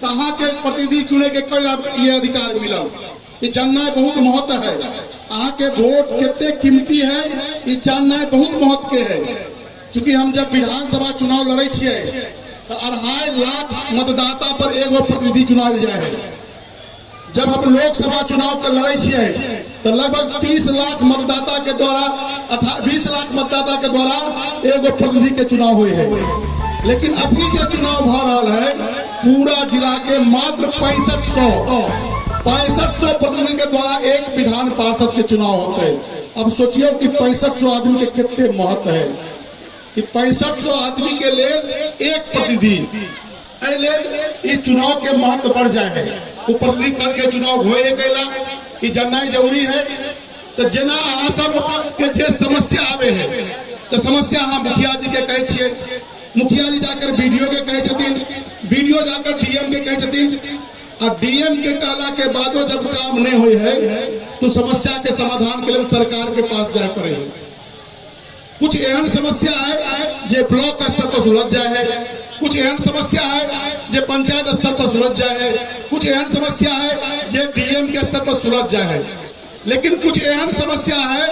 कहाँ के प्रतिनिधि चुने के कल ये अधिकार मिला। ये जानना बहुत महत्व है। अहाँ के वोट कितने कीमती है ये जानना बहुत महत्व के है। चूंकि हम जब विधानसभा चुनाव लड़े छिए तो 2.5 लाख मतदाता पर एगो प्रतिनिधि चुनाव जाए है। जब हम लोकसभा चुनाव के लड़े छिए तो लगभग 30 लाख मतदाता के द्वारा 20 लाख मतदाता के द्वारा एगो प्रतिनिधि के चुनाव हुए है। लेकिन अभी जो चुनाव भ रहा है पूरा जिला के मात्र 6500 प्रतिनिधि के द्वारा एक विधान पार्षद के चुनाव होते हैं। अब सोचिए कि 6500 आदमी के कितने महत्व है कि 6500 आदमी के लिए एक प्रतिनिधि ये चुनाव के महत्व बढ़ जाए है। वो प्रतिनिधि करके चुनाव होए कैला ये जानना जरूरी है। तो जना अहाँ सब के जे समस्या आवे है तो समस्या अहाँ मुखिया जी के कहे छिए, मुखिया जी जाकर बीडीओ के कहे छथिन, बीडीओ जाकर डीएम के कहे छथिन और डीएम के कहला के बादो जब काम नहीं हुई है तो समस्या के समाधान के लिए सरकार के पास जाए पड़े है। कुछ एहन समस्या है जो ब्लॉक स्तर पर सुलझ जाए है, कुछ एहन समस्या है जो पंचायत स्तर पर सुलझ जाए है, कुछ एहन समस्या है जो डीएम के स्तर पर सुलझ जाए है। लेकिन कुछ एहन समस्या है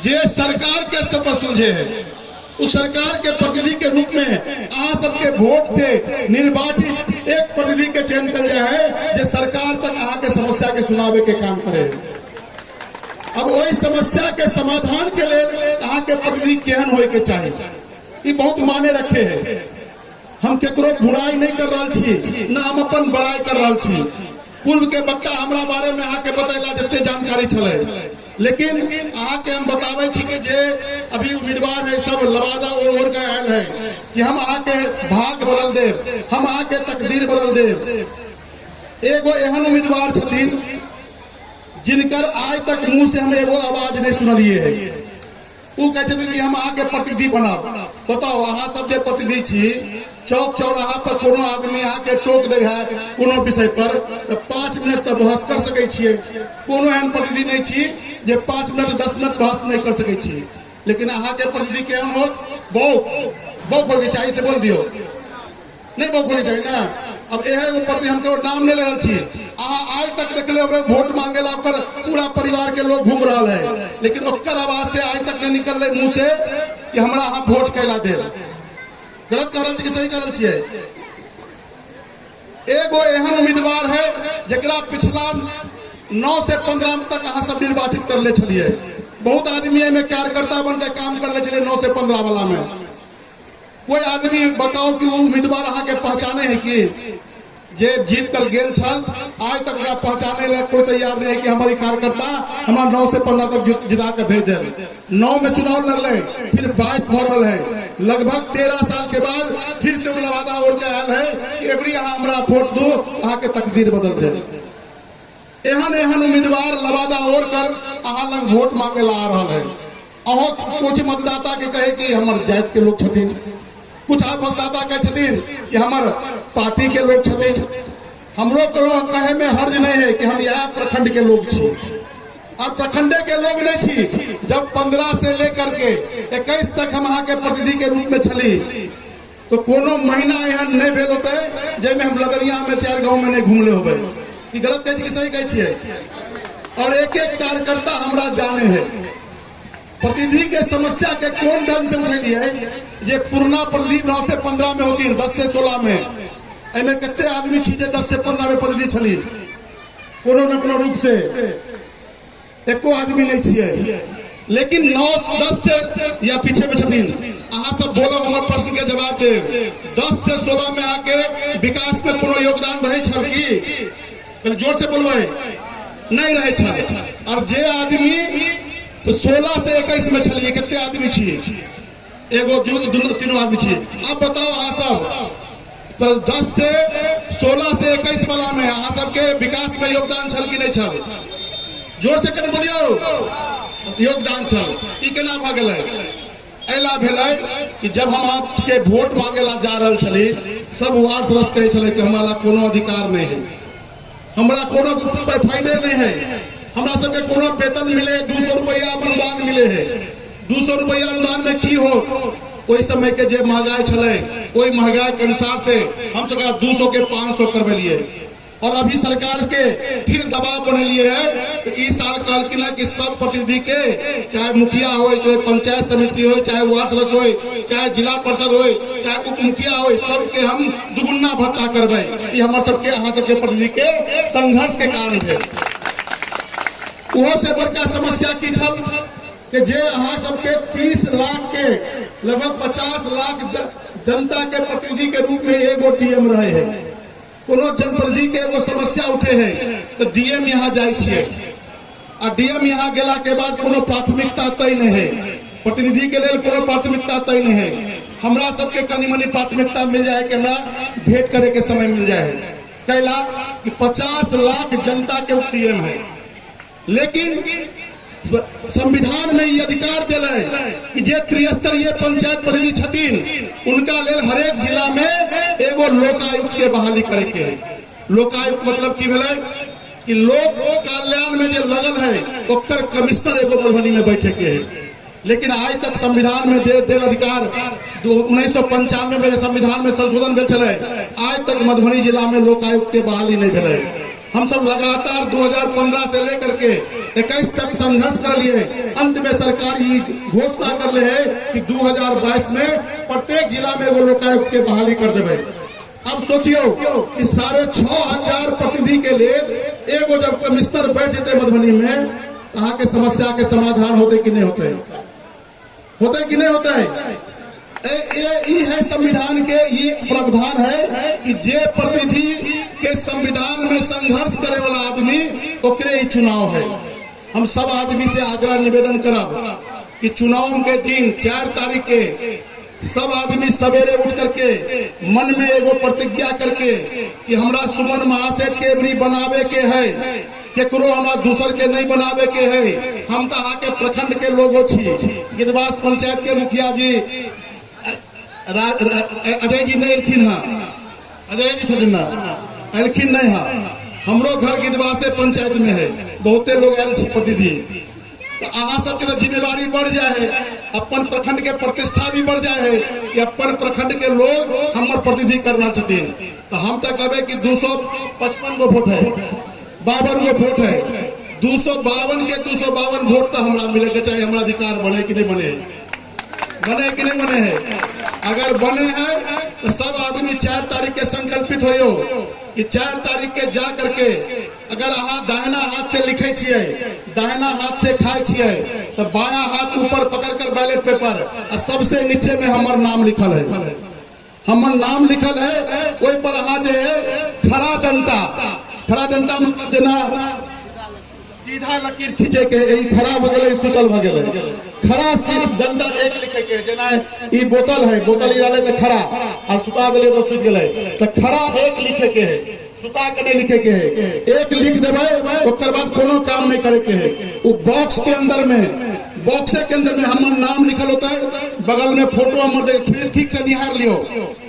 जो सरकार के स्तर पर सुलझे है। उस सरकार के प्रतिनिधि के रूप में आप सबके वोट से निर्वाचित एक प्रतिनिधि के चयन कर जाए है जो सरकार तक आके के समस्या के सुनावे के काम करे। अब वही समस्या के समाधान के लिए यहाँ के प्रतिनिधि केहन होए के चाहिए ये बहुत माने रखे है। हम केकरो बुराई नहीं कर रहा छी ना हम अपन बड़ाई कर रहा छी। पूर्व के वक्ता हमरा बारे में आके बतैला जितने जानकारी छले, लेकिन आके हम बतावे छी कि जे अभी उम्मीदवार है सब लवादा और का आयल है कि हम आके भाग बदल दे, हम आके तकदीर बदल दे। एगो एहन उम्मीदवार छथिन जिनकर आज तक मुंह से हम एगो आवाज नहीं सुनलिए है। वो कहते कि हम आके प्रतिनिधि बनाब। बताओ अहाँ सब जे प्रतिनिधि छी चौक चौराहा पर कोनो आदमी आके टोक दे है कोनो विषय पर तो 5 मिनट तक बहस कर सके छिए। कोनो एहन प्रतिनिधि नहीं छी जे 5 मिनट 10 मिनट बहस नहीं कर सके छी। लेकिन अहाँ के प्रतिनिधि केहन हो बौक होके चाहिए से बोल दियो नहीं बौक होके चाहिए ना। अब एगो प्रति हम केवल नाम नहीं ले छी। अहाँ आज तक देखले होबे वोट मांगेला ओकर पूरा परिवार के लोग घूम रहा है, लेकिन ओकर आवाज से आज तक नहीं निकल मुंह से कि हमरा अहाँ वोट कैला दे। गलत कर रहा कि सही कर रहा छिए। एगो एहन उम्मीदवार है जरा पिछला 9 से 15 तक अहाँ सब निर्वाचित कर ले छलिए। बहुत आदमी में कार्यकर्ता बन के काम कर ले छलिए 9 से 15 वाला में। कोई आदमी बताओ कि वो उम्मीदवार अहाँ के पहचाने है कि जे जीत कर गेल छल आज तक पहचाने ला कोई तैयार नहीं है कि हमारी कार्यकर्ता हमारा 9 से 15 तक जिता कर भेज दे। 9 में चुनाव लड़ फिर 22 भरल है, लगभग 13 साल के बाद फिर से लवादा और के आयल है कि एवरी अहाँ हमरा वोट दो अहाँ के तकदीर बदल दे। एहन एहन उम्मीदवार लवादा और कर अहाँ लंग वोट मांगे ला आ रहा है। अहाँ कुछ मतदाता के कहे कि हमर जात के लोग छथिन, कुछ मतदाता कहे छथिन कि हमर पार्टी के लोग छथिन। हमरो कहे में हर्ज नहीं है कि हम यहाँ प्रखंड के लोग छी और प्रखंडे के लोग नहीं छी। जब 15 से लेकर के 21 तक हम यहाँ के प्रतिनिधि के रूप में छली तो कोनो महीना एहन नहीं भेल होते जैमे हम लगरिया में 4 गांव में नहीं घूमले होबे। कि गलत कहे कि सही कहे छिए। और एक एक कार्यकर्ता हमरा जाने है। प्रतिनिधि के समस्या के कौन ढंग से उठेलिए जे पुरना प्रतिनिधि 9 से 15 में होती 10 से 16 में एमे कितने आदमी छी जे 10 से 15 में प्रतिनिधि छली कोनो न कोनो रूप से एको आदमी नहीं छिए। लेकिन 9-10 से या पीछे में छथिन। अहाँ सब बोलो हमारे प्रश्न के जवाब दे। 10 से 16 में आके विकास में कोनो योगदान रहे छल की जोर से बोलबे नहीं रहे छल। और जे आदमी तो 16 से 21 में छलिए कितने आदमी छी एगो तीनों आदमी छी। अब बताओ अहाँ सब तो 10 से 16 से 21 वाला में अहाँ सबके विकास में योगदान छल कि नहीं छल? जोर से कर बोलियो योगदान छल। ई केना भ गेलै? ऐला भेलै कि जब हम आपके वोट मांगेला जा रहल छली सब वार्ड सदस्य कहे छले कि हमारा कोनो अधिकार नहीं है, हमरा कोनो फायदे नहीं है, हमरा सबके कोनो वेतन मिले 200 रुपया अनुदान मिले है। 200 रुपया अनुदान में की हो ओहि समय के जे महंगाई छले ओहि महंगाई के अनुसार से हम सब 200 के 500 करवेलिए और अभी सरकार के फिर दबाव बनलिए है। तो इस साल कहलकिन है कि सब प्रतिनिधि के चाहे मुखिया हो, चाहे पंचायत समिति हो, चाहे वार्ड सदस्य हो, चाहे जिला परिषद हो, चाहे उप मुखिया हो, सबके हम दुगुना भत्ता करबे। ये हमारे सबके अहाँ सबके प्रतिनिधि के संघर्ष के कारण है। वो से बड़का समस्या की छल कि जे अहाँ सबके 30 लाख के लगभग 50 लाख जनता के प्रतिनिधि के रूप में एगो डीएम रहे हैं। कोनो जनप्रतिनिधि के एगो समस्या उठे है तो डीएम यहाँ जाए छिए और डीएम यहाँ गेला के बाद कोनो प्राथमिकता तय नहीं है, प्रतिनिधि के लिए कोनो प्राथमिकता तय नहीं है। हमरा सबके कनी मनी प्राथमिकता मिल जाए कि हमरा भेंट करे के समय मिल जाए। कैला कि 50 लाख जनता के डीएम है, लेकिन संविधान में ये अधिकार दिला कि जे त्रिस्तरीय पंचायत प्रतिनिधि छथिन उनका लेल हरेक जिला में एगो लोकायुक्त के बहाली करे के है। लोकायुक्त मतलब की भेलै कि लोक कल्याण में जे लगल है ओकर कमिश्नर एगो मधुबनी में बैठे के है। लेकिन आज तक संविधान में दे अधिकार 1995 में संविधान में संशोधन भेल छलै, आज तक मधुबनी जिला में लोकायुक्त के बहाली नहीं भेलै। हम सब लगातार 2015 से लेकर के 21 तक संघर्ष कर लिए। अंत में सरकार ये घोषणा कर ले है कि 2022 में प्रत्येक जिला में वो लोकायुक्त के बहाली कर देवे। अब सोचियो कि 6,500 प्रतिनिधि के लिए एगो जब कमिश्नर बैठ जाते मधुबनी में, कहाँ के समस्या के समाधान होते कि नहीं होते, होते कि नहीं होते। ये है संविधान के ये प्रावधान है कि जे प्रतिनिधि के संविधान में संघर्ष करे वाला आदमी ओकरे ही चुनाव है। हम सब आदमी से आग्रह निवेदन करब कि चुनाव के दिन 4 तारीख के सब आदमी सवेरे उठ करके मन में एगो प्रतिज्ञा करके कि हमरा सुमन महासेठ के एवरी बनावे के है, केकरो हमरा दूसर के नहीं बनावे के है। हम तो आके प्रखंड के लोगो छी, गिद्धवास पंचायत के मुखिया जी अजय जी नहीं एलखिन हाँ, अजय जी छथिन ना एलखिन नहीं हाँ। हमरो घर गिद्धवासे पंचायत में है, बहुते लोग आयल छी प्रतिनिधि। तो अहाँ सबके तो जिम्मेवारी बढ़ जाए है, अपन प्रखंड के प्रतिष्ठा भी बढ़ जाए है कि अपन प्रखंड के लोग हमर प्रतिनिधि करना छथिन। तो हम तो कहबे कि 255 गो वोट है, 52 गो वोट है, 252 के 252 वोट तो हमरा मिले के चाहिए। हमारा अधिकार बने कि नहीं बने, बने कि नहीं बने है। अगर बने हैं तो सब आदमी 4 तारीख के संकल्पित हो कि 4 तारीख के जा करके अगर अहाँ दाहिना हाथ से लिखे छिए, दाहिना हाथ से खाए छिए, तो बायां हाथ ऊपर पकड़ कर बैलेट पेपर और सबसे नीचे में हमार नाम लिखल है, हमार नाम लिखल है। वही पर अहाँ जे खड़ा डंटा मतलब जेना सीधा लकीर खींचे के, खड़ा भ गेलै सुतल भ गेलै, खड़ा सिर्फ डंडा एक लिखे के, जेना ई बोतल है, बोतल डाले तो खड़ा और सुता देले तो सुत गेलै, तो खड़ा एक लिखे के है, सुता के नहीं लिखे के है। एक लिख देबै ओकर बाद कोनो काम नहीं करे के है। वो बॉक्स के अंदर में, बॉक्से के अंदर में हमार नाम लिखल होता है, बगल में फोटो हमर फिर ठीक से निहार लियो,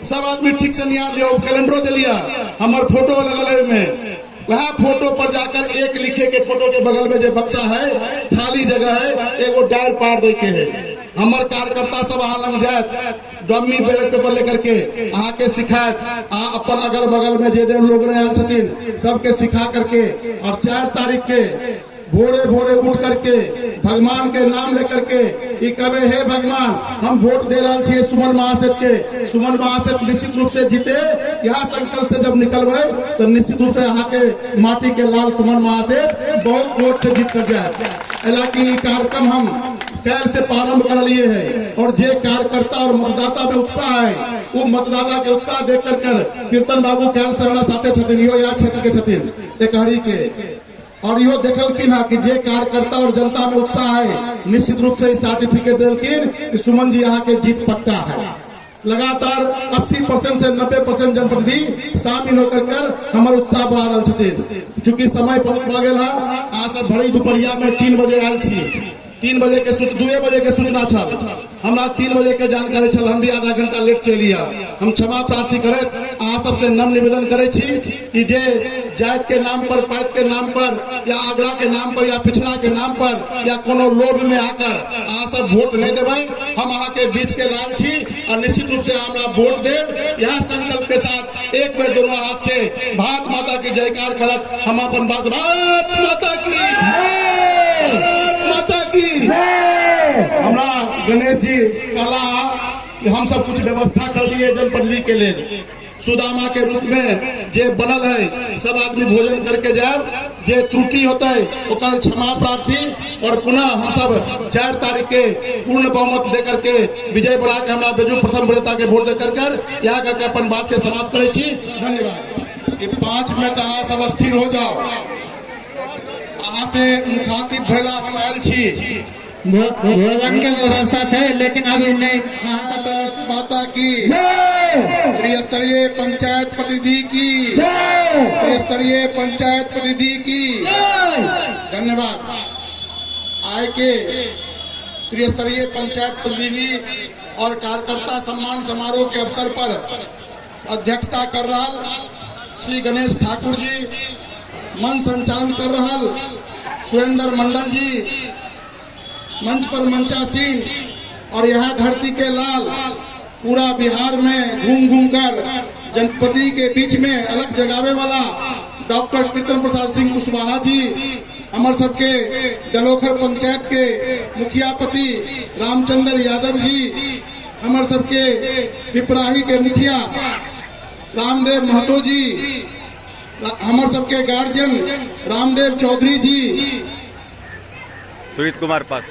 सब आदमी ठीक से निहार लियो। कैलेंडरो दे लिया, हमार फोटो लगल है में, वह फोटो पर जाकर एक लिखे के फोटो के बगल में जो बक्सा है, खाली जगह है, एगो डायर पार दे के है। हमार कार्यकर्ता सब अहाँ लग जाए, डमी बैलेट पेपर लेकर के अहाँ के सिखाए, अपन अगल बगल में जे लोग रहे छथिन सबके सिखा करके, और 4 तारीख के भोरे भोरे उठ करके भगवान के नाम लेकर के कहे हे भगवान हम वोट दे रहा छे सुमन महासेठ के, सुमन महासेठ निश्चित रूप से जीते। यहाँ संकल्प से जब निकलबे तो निश्चित रूप से यहाँ के माटी के लाल सुमन महासेठ बहुत वोट से जीत कर जाए। हालांकि कार्यक्रम हम कैल से प्रारंभ कर लिए है, और जे कार्यकर्ता और मतदाता में उत्साह है, वो मतदाता के उत्साह देख कर कीर्तन बाबू कैल से हमारा साथे छथिन, यो यहाँ क्षेत्र के छथिन एकहरी के, और यो देखलखिन है कि जे कार्यकर्ता और जनता में उत्साह है, निश्चित रूप से सर्टिफिकेट दिलखिन कि सुमन जी यहाँ के जीत पक्का है। लगातार 80% से 90% जनप्रतिनिधि शामिल होकर हमारे उत्साह बढ़ा रहे छथिन। चूंकि समय बहुत भ गेल है, अहाँ सब भरी दुपहरिया में 3 बजे आयल छी, 3 बजे के 2 बजे के सूचना छल, हमरा 3 बजे के जानकारी छल, हम भी आधा घंटा लेट से लिया। हम क्षमा प्रार्थी करैत अहाँ सबसे नम निवेदन करे छी कि जे जात के नाम पर, पात के नाम पर या आग्रह के नाम पर या पिछड़ा के नाम पर या कोनो लोभ में आकर अहाँ सब वोट नहीं देबै। हम अहाँ के बीच के लाल छी और निश्चित रूप से हमरा वोट देव। यह संकल्प के साथ एक बेर दोनों हाथ से भारत माता की जयकार करत हम अपन बात, भारत माता की, भारत माता की। हमरा गणेश जी कहला हम सब कुछ व्यवस्था कर लिए जनप्रतिनिधि के लिए, सुदामा के रूप में जे बनल है सब आदमी भोजन करके जाए। जे त्रुटि होता है ओकर क्षमा प्रार्थी और पुनः हम सब 4 तारीख के पूर्ण बहुमत देकर के विजय बना के हमारा बेजू प्रथम वरीयता के वोट देकर कर यहाँ करके अपन बात के समाप्त करे छी। धन्यवाद। कि 5 मिनट अहाँ सब स्थिर हो जाओ। अहाँ से मुखातिब भेला हम आयल छी। भोजन के व्यवस्था है लेकिन अभी नहीं। भारत माता की, त्रिस्तरीय पंचायत प्रतिनिधि की, त्रिस्तरीय पंचायत प्रतिनिधि की। धन्यवाद। आय के त्रिस्तरीय पंचायत प्रतिनिधि और कार्यकर्ता सम्मान समारोह के अवसर पर अध्यक्षता कर रहा श्री गणेश ठाकुर जी, मंच संचालन कर रहा सुरेंद्र मंडल जी, मंच पर मंचासीन और यहाँ धरती के लाल पूरा बिहार में घूम घूम कर जनप्रति के बीच में अलग जगावे वाला डॉक्टर प्रीतम प्रसाद सिंह कुशवाहा जी, हमारे सबके डलोखर पंचायत के मुखियापति रामचंद्र यादव जी, हमारे सबके पिपराही के मुखिया रामदेव महतो जी, हमारे सबके गार्जियन रामदेव चौधरी जी, सुजीत कुमार पास,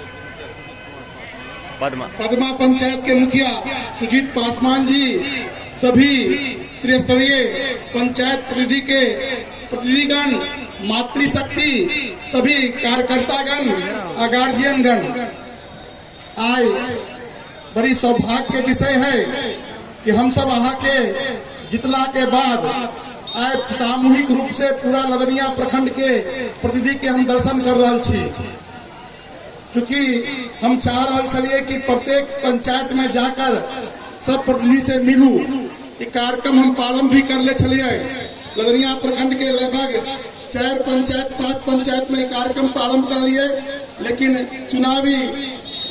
पद्मा पंचायत के मुखिया सुजीत पासवान जी, सभी त्रिस्तरीय पंचायत प्रतिनिधि के प्रतिनिधिगण, मातृशक्ति, सभी कार्यकर्तागण, गार्जियनगण। आय बड़ी सौभाग्य के विषय है कि हम सब अहाँ के जितला के बाद आय सामूहिक रूप से पूरा लदनिया प्रखंड के प्रतिनिधि के हम दर्शन कर रहे छी। चूंकि हम चाह रहे छलिए कि प्रत्येक पंचायत में जाकर सब प्रतिनिधि से मिलू। ये कार्यक्रम हम प्रारंभ भी कर ले छलिए। लदनिया प्रखंड के लगभग 4 पंचायत 5 पंचायत में कार्यक्रम प्रारंभ कर लिए, लेकिन चुनावी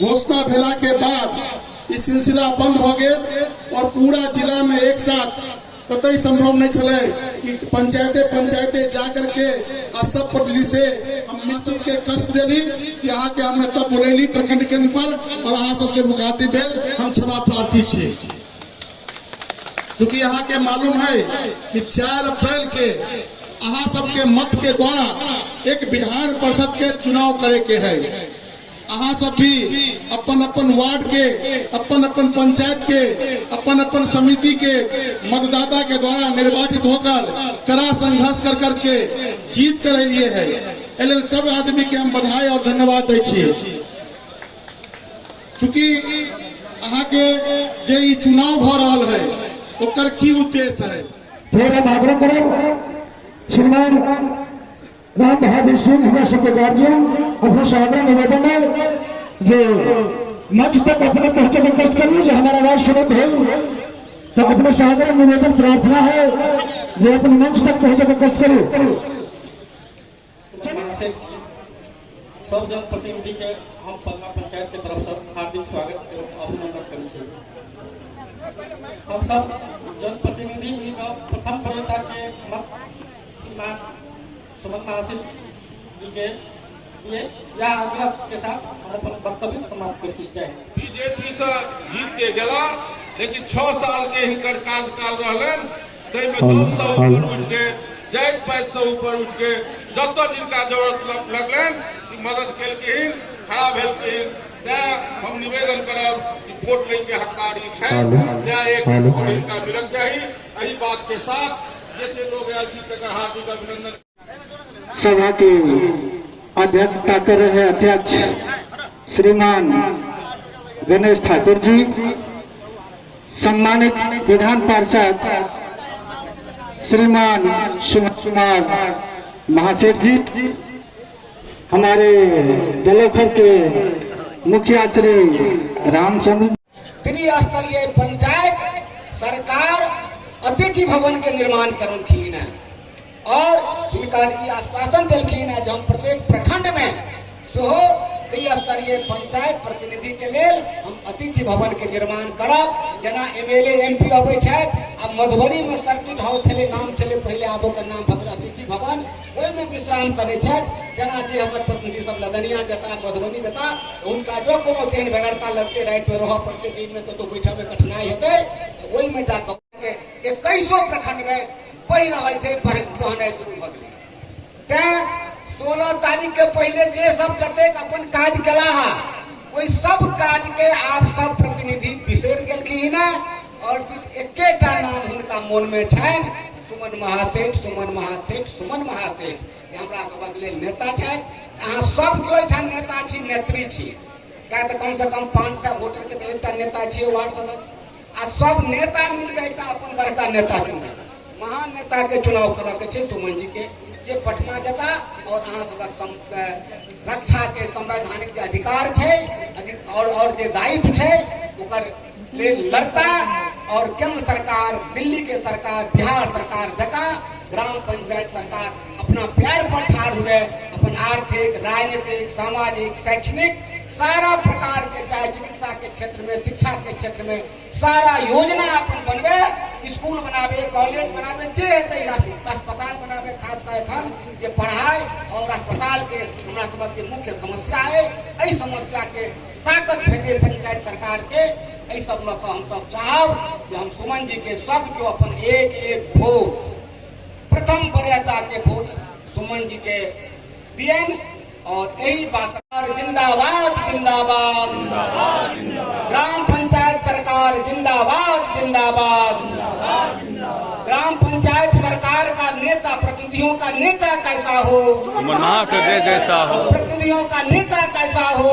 घोषणा भेला के बाद ये सिलसिला बंद हो गए और पूरा जिला में एक साथ कतई संभव नहीं चले कि पंचायते जा करके सब प्रतिनिधि से हम मिल के कष्ट दिली कि यहाँ के हमें तब बुलैली प्रखंड केंद्र पर और अहाँ सबसे मुखातिब भेल हम क्षमा प्रार्थी छे। क्योंकि यहाँ के मालूम है कि 4 अप्रैल के अहाँ सबके मत के द्वारा एक विधान परिषद के चुनाव करे के है। अहाँ सब भी अपन अपन वार्ड के, अपन अपन पंचायत के, अपन अपन समिति के मतदाता के द्वारा निर्वाचित होकर कड़ा संघर्ष कर करके जीत कर लिए है। एल सब आदमी के हम बधाई और धन्यवाद दै छी। चूंकि अहाँ के जे ई चुनाव भ रहल है ओकर की उद्देश्य है। फिर हम आग्रह करें श्रीमान राम बहादुर सिंह हमारे सबके गार्जियन, अपने सादर निवेदन है जो मंच तक अपने पहुंचे का कष्ट करिए। जो हमारा आवाज सुनत है तो अपने सादर निवेदन प्रार्थना है जो अपने मंच तक पहुंचे का कष्ट करो। सब जनप्रतिनिधि के हम पद्मा पंचायत के तरफ से हार्दिक स्वागत एवं अभिनंदन करें। हम सब जनप्रतिनिधि प्रथम वरीयता के मत श्रीमान सुमन महासिन जी के लिए या आग्रह के साथ हम अपन वक्तव्य समाप्त कर जय। बीजेपी से जीत के गला, लेकिन 6 साल के हिंकर कार्यकाल रहलन, तै में दल से ऊपर उठ के, जात पात से ऊपर उठ के जत जिनका जरूरत लगलन मदद केलखिन, खड़ा भेलखिन। हम निवेदन करब कि वोट लेके हकदारी है, एक वोट इनका मिलना चाहिए। यही बात के साथ जितने लोग आयल छी तकर हार्दिक अभिनंदन। सभा की अध्यक्षता कर रहे अध्यक्ष श्रीमान गणेश ठाकुर जी, सम्मानित विधान पार्षद श्रीमान सुमन कुमार महासेठ जी, हमारे दलोखर के मुखिया श्री रामचंद्र। त्रिस्तरीय पंचायत सरकार अतिथि भवन के निर्माण करलखिन है और इनका ये आश्वासन दिलखिन है जो हम प्रत्येक प्रखंड में सेहो त्रिस्तरीय पंचायत प्रतिनिधि के लेल हम अतिथि भवन के निर्माण करब। जना एमएलए एमपी अबै छथि, अब मधुबनी में सर्किट हाउस छलै, नाम छलै पहले, आब ओकर नाम भऽ गेल अतिथि भवन, ओहिमे विश्राम करै छथि। जना जे हमर प्रतिनिधि सब लदनिया जता मधुबनी जता उनका जो कोनो तेहन बेगरता लगते राति में रहऽ पड़ते, दिन में कतौ बैठे में कठिनाई हेतै, ओहिमे जाकऽ 2100 प्रखंड में पढ़ि रहल छै, पढ़नाइ शुरू भऽ गेलै। तें 16 तारीख के पहले जे सब जतेक अपन काज केला है ओहि सब काज के आप सब प्रतिनिधि बिसरि गेलखिन है और सिर्फ एकेटा नाम हुनका मोन में छनि, सुमन महासेठ, सुमन महासेठ, सुमन महासेठ। हमरा सबक लेल नेता छथि। अहाँ सबके ओहिठाम नेता छी, नेत्री छी, क्या तो कम से कम 500 वोटर के तो एकटा नेता छियै वार्ड सदस्य, आ सब नेता मिलकर एकटा अपन बड़का नेता चुने, महान नेता के चुनाव करऽ के छै सुमन जी के, जे पटना जता और अहाँ सबक रक्षा के संवैधानिक जे अधिकार छै और जे दायित्व छै ओकर लेल लड़ता और केंद्र सरकार, दिल्ली के सरकार, बिहार सरकार जका ग्राम पंचायत सरकार अपना पैर पर ठाढ़ हुए, अपन आर्थिक, राजनीतिक, सामाजिक, शैक्षणिक सारा प्रकार के, चाहे चिकित्सा के क्षेत्र में, शिक्षा के क्षेत्र में सारा योजना अपन बनबे, स्कूल बनाबे, कॉलेज बनाबे, जे हेतै, अस्पताल बनाबे। खास कर एखन जे पढ़ाई और अस्पताल के हमरा सबक के मुख्य समस्या है, एहि समस्या के ताकत भेटे पंचायत सरकार के, एहि सब लऽ कऽ हम सब चाहब जे हम सुमन जी के सबके अपन एक एक वोट, प्रथम वरीयता के वोट सुमन जी के दियन। और यही बात जिंदाबाद जिंदाबाद, ग्राम पंचायत सरकार जिंदाबाद जिंदाबाद। ग्राम पंचायत सरकार का नेता, प्रतिनिधियों का नेता कैसा हो, जैसा हो, प्रतिनिधियों का नेता कैसा हो,